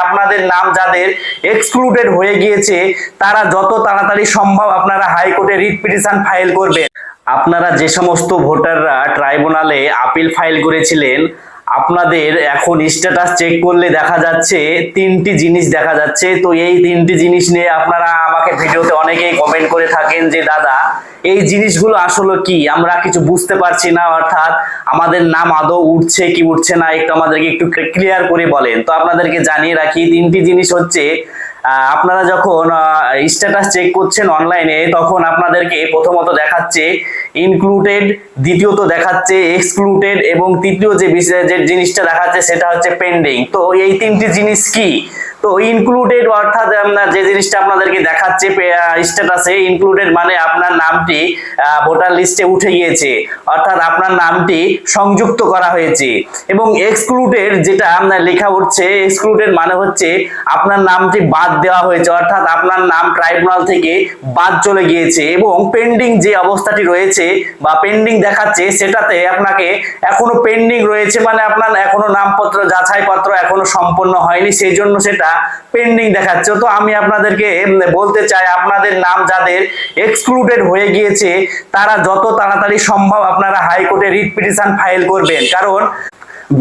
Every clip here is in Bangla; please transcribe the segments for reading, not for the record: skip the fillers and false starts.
আপনাদের নাম যাদের এক্সক্লুডেড হয়ে গিয়েছে তারা যত তাড়াতাড়ি সম্ভব আপনারা হাইকোর্টে রিট পিটিশন ফাইল করবেন। আপনারা যে সমস্ত ভোটাররা ট্রাইব্যুনালে আপিল ফাইল করেছিলেন, আপনাদের এখন স্ট্যাটাস চেক করলে দেখা যাচ্ছে তিনটি জিনিস দেখা যাচ্ছে। তো এই তিনটি জিনিস নিয়ে আপনারা আমাকে ভিডিওতে অনেকেই কমেন্ট করে থাকেন যে দাদা এই জিনিসগুলো আসলে কি, আমরা কিছু বুঝতে পারছি না, অর্থাৎ আমাদের নাম আদৌ উঠছে কি উঠছে না একটু আমাদেরকে একটু ক্লিয়ার করে বলেন। তো আপনাদেরকে জানিয়ে রাখি তিনটি জিনিস হচ্ছে, আপনারা যখন স্ট্যাটাস চেক করছেন অনলাইনে তখন আপনাদেরকে প্রথমত দেখাচ্ছে ইনক্লুডেড, দ্বিতীয়ত দেখাচ্ছে এক্সক্লুডেড এবং তৃতীয় যে জিনিসটা দেখাচ্ছে সেটা হচ্ছে পেন্ডিং। তো এই তিনটি জিনিস কি? তো ইনক্লুডেড অর্থাৎ যে জিনিসটা আপনাদেরকে দেখাচ্ছে স্ট্যাটাসে, ইনক্লুডেড মানে আপনার নামটি ভোটার লিস্টে উঠে গিয়েছে, অর্থাৎ আপনার নামটি সংযুক্ত করা হয়েছে। এবং এক্সক্লুডেড যেটা আপনার লেখা উঠছে, এক্সক্লুডেড মানে হচ্ছে আপনার নামটি বাদ দেওয়া হয়েছে, অর্থাৎ আপনার নাম ট্রাইব্যুনাল থেকে বাদ চলে গিয়েছে। এবং পেন্ডিং যে অবস্থাটি রয়েছে বা পেন্ডিং দেখাচ্ছে সেটাতে আপনাকে এখনো পেন্ডিং রয়েছে, মানে আপনার এখনো নামপত্র যাচাইপত্র এখনো সম্পন্ন হয়নি, সেই জন্য সেটা পেন্ডিং দেখাচ্ছে। তো আমি আপনাদেরকে বলতে চাই আপনাদের নাম যাদের এক্সক্লুডেড হয়ে গিয়েছে তারা যত তাড়াতাড়ি সম্ভব আপনারা হাইকোর্টে রিট পিটিশন ফাইল করবেন, কারণ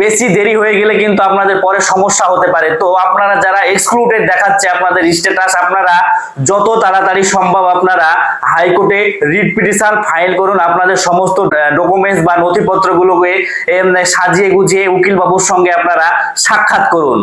বেশি দেরি হয়ে গেলে কিন্তু আপনাদের পরে সমস্যা হতে পারে। তো আপনারা যারা এক্সক্লুডেড দেখাচ্ছে আপনাদের স্ট্যাটাস, আপনারা যত তাড়াতাড়ি সম্ভব আপনারা হাইকোর্টে রিট পিটিশন ফাইল করুন। আপনাদের সমস্ত ডকুমেন্টস বা নথিপত্রগুলোকে সাজিয়ে গুছিয়ে উকিল বাবুর সঙ্গে আপনারা সাক্ষাৎ করুন।